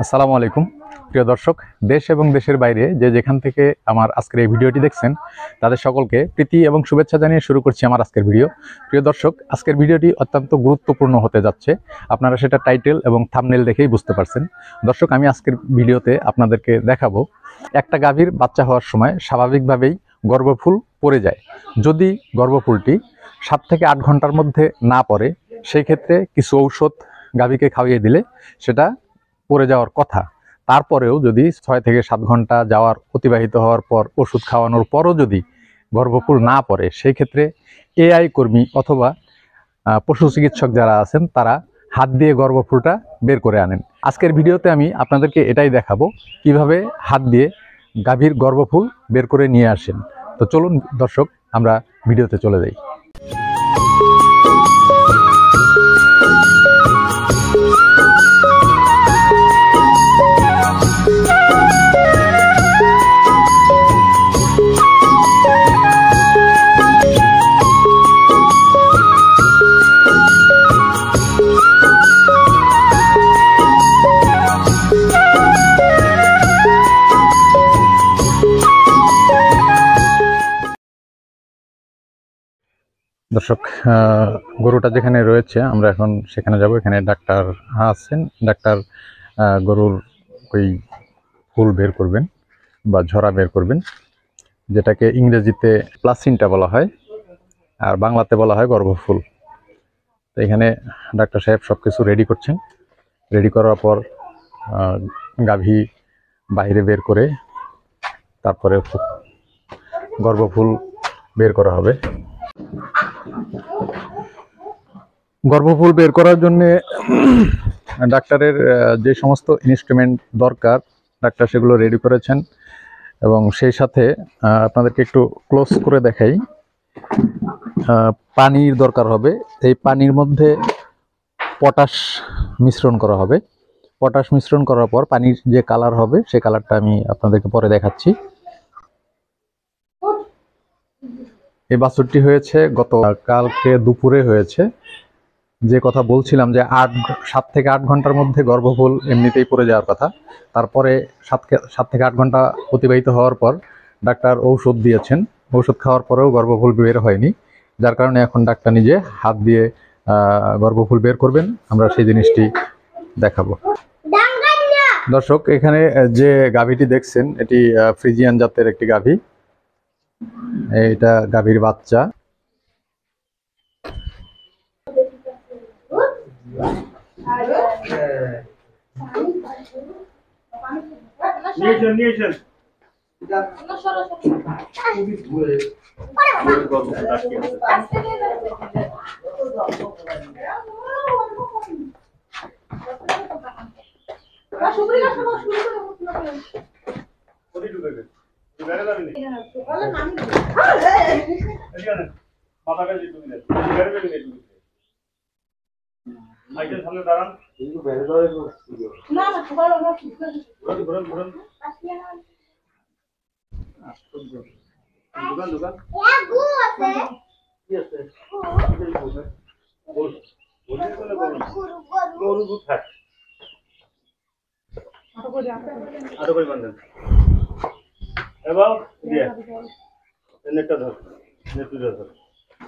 আসসালামু আলাইকুম প্রিয় দর্শক, দেশ এবং দেশের বাইরে যে যেখান থেকে আমার আজকের এই ভিডিওটি দেখছেন তাদের সকলকে প্রীতি এবং শুভেচ্ছা জানিয়ে শুরু করছি আমার আজকের ভিডিও। প্রিয় দর্শক, আজকের ভিডিওটি অত্যন্ত গুরুত্বপূর্ণ হতে যাচ্ছে। আপনারা সেটা টাইটেল এবং থাম্বনেল দেখেই বুঝতে পারছেন। দর্শক, আমি আজকের ভিডিওতে আপনাদেরকে দেখাবো একটা গাভীর বাচ্চা হওয়ার সময় স্বাভাবিকভাবেই গর্ভফুল পড়ে যায়। যদি গর্ভফুলটি 7 থেকে 8 ঘন্টার মধ্যে না পড়ে, সেই ক্ষেত্রে কিছু ঔষধ গাভীকে খাইয়ে দিলে সেটা পড়ে যাওয়ার কথা। তারপরেও যদি 6 থেকে 7 ঘন্টা অতিবাহিত হওয়ার পর ওষুধ খাওয়ানোর পরও যদি গর্ভফুল না পড়ে, সেই ক্ষেত্রে এআই কর্মী অথবা পশু চিকিৎসক যারা আছেন তারা হাত দিয়ে গর্ভফুলটা বের করে আনেন। আজকের ভিডিওতে আমি আপনাদেরকে এটাই দেখাবো কিভাবে হাত দিয়ে গাভীর গর্ভফুল বের করে নিয়ে আসেন। তো চলুন দর্শক, আমরা ভিডিওতে চলে যাই। দর্শক, গরুটা যেখানে রয়েছে আমরা এখন সেখানে যাব। এখানে ডাক্তার আছেন। ডাক্তার গরুর ওই ফুল বের করবেন বা ঝরা বের করবেন, যেটাকে ইংরেজিতে প্লাসিন্টা বলা হয় আর বাংলাতে বলা হয় গর্ভফুল। তো এখানে ডাক্তার সাহেব সব কিছু রেডি করছেন। রেডি করার পর গাভী বাইরে বের করে তারপরে গর্ভফুল বের করা হবে। গর্ভফুল বের করার জন্য ডাক্তারের যে সমস্ত ইনস্ট্রুমেন্ট দরকার ডাক্তার সেগুলো রেডি করেছেন, এবং সেই সাথে আপনাদেরকে একটু ক্লোজ করে দেখাই। পানির দরকার হবে। এই পানির মধ্যে পটাশ মিশ্রণ করা হবে। পটাশ মিশ্রণ করার পর পানির যে কালার হবে সেই কালারটা আমি আপনাদেরকে পরে দেখাচ্ছি। এই বাছুরটি হয়েছে গতকালকে দুপুরে হয়েছে। যে কথা বলছিলাম যে 7 থেকে 8 ঘন্টার মধ্যে গর্ভফুল এমনিতেই পড়ে যাওয়ার কথা। তারপরে 7 থেকে 8 ঘন্টা অতিবাহিত হওয়ার পর ডাক্তার ঔষধ দিয়েছেন। ঔষধ খাওয়ার পরেও গর্ভফুল বের হয়নি, যার কারণে এখন ডাক্তার নিজে হাত দিয়ে গর্ভফুল বের করবেন। আমরা সেই জিনিসটি দেখাবো। দর্শক, এখানে যে গাভীটি দেখছেন এটি ফ্রিজিয়ান জাতের একটি গাভী। এটা গাভীর বাচ্চা। সামনে দাঁড়ান।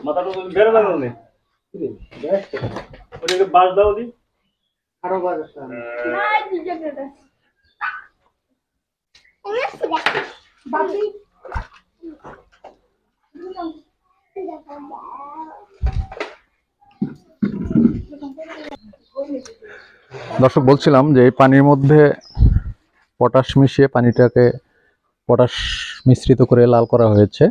মাথাটা বেড়ে গেল নি বাস দাও দি আরো বাস দর্শক, বলছিলাম যে এই পানির মধ্যে পটাশ মিশিয়ে পটাশ মিশ্রিত করে লাল করা হয়েছে।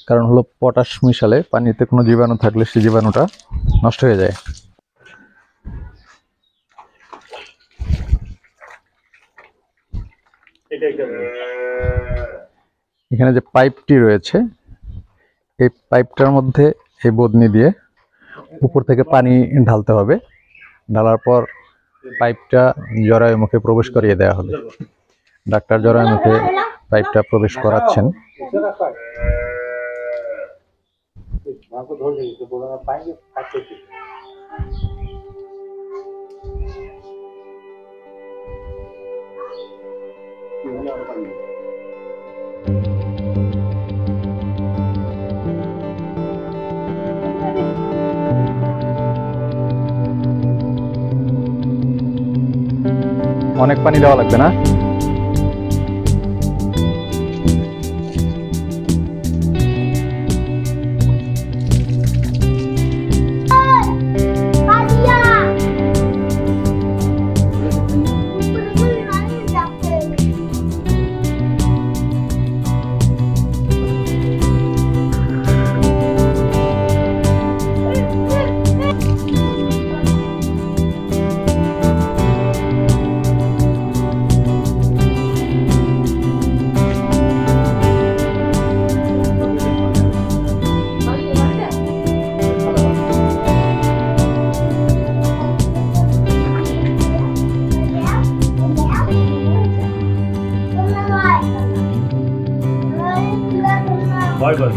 কারণ হলো পটাশ মিশালে পানিতে কোনো জীবাণু থাকলে সেই জীবাণুটা নষ্ট হয়ে যায়। এখানে যে পাইপটি রয়েছে এই পাইপটার মধ্যে এই বদনি দিয়ে উপর থেকে পানি ঢালতে হবে। ঢালার পর পাইপটা জরায়ু মুখে প্রবেশ করিয়ে দেওয়া হবে। ডাক্তার জরায়ু মুখে পাইপটা প্রবেশ করাচ্ছেন। অনেক পানি দেওয়া লাগবে না? Bye bye.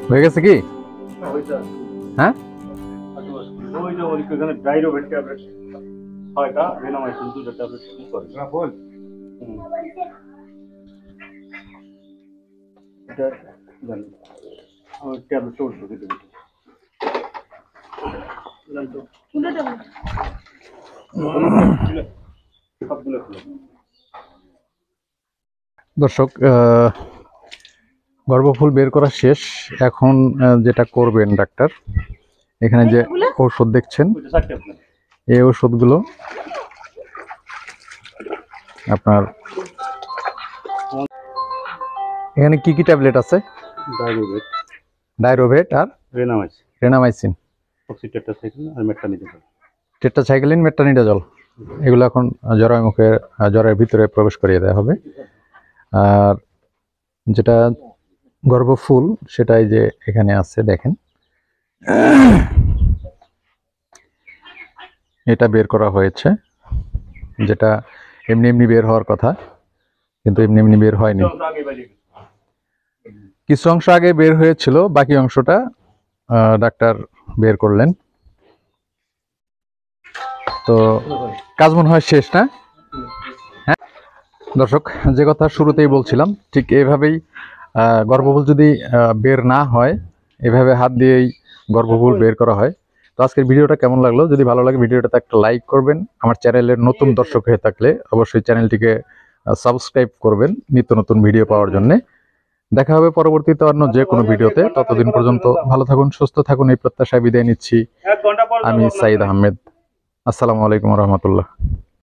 হয়ে গেছে কি? হ্যাঁ, ওই যে ওইখানে ডাইরোভেট ট্যাবলেট ছয়টা ভেনামাইসিন দুটো ট্যাবলেট কি করে না বল এটা জানি আমার ট্যাবলেট চলছে দিতে দিতে জানতো খুলে দেব সবগুলো খুলে দর্শক গর্ভফুল বের করা শেষ। এখন যেটা করবেন ডাক্তার, এখানে যে ঔষধ দেখছেন এই ঔষধগুলো আপনার এখানে কি কি ট্যাবলেট আছে? ডাইরোভেট আর রেনামাইসিন, টেট্রাসাইক্লিন, মেট্রানিডাজল, এগুলো এখন জ্বরের ভিতরে প্রবেশ করিয়ে দেওয়া হবে। আর যেটা গর্ভফুল সেটাই যে এখানে আছে দেখেন, এটা বের করা হয়েছে, যেটা এমনি এমনি বের হওয়ার কথা কিন্তু এমনি এমনি বের হয়নি। কিছু অংশ আগে বের হয়েছিল, বাকি অংশটা ডাক্তার বের করলেন। তো কাজ মনে হয় শেষ, না? হ্যাঁ দর্শক, যে কথা শুরুতেই বলছিলাম ঠিক এইভাবেই গর্ভফুল যদি বের না হয়, এভাবে হাত দিয়েই গর্ভফুল বের করা হয়। তো আজকের ভিডিওটা কেমন লাগলো? যদি ভালো লাগে ভিডিওটাতে একটা লাইক করবেন। আমার চ্যানেলের নতুন দর্শক হয়ে থাকলে অবশ্যই চ্যানেলটিকে সাবস্ক্রাইব করবেন নিত্য নতুন ভিডিও পাওয়ার জন্য। দেখা হবে পরবর্তীতে অন্য যে কোনো ভিডিওতে। ততদিন পর্যন্ত ভালো থাকুন, সুস্থ থাকুন, এই প্রত্যাশায় বিদায় নিচ্ছি। 1 ঘন্টা পর আমি সাইদ আহমেদ। আসসালামু আলাইকুম রহমতুল্লাহ।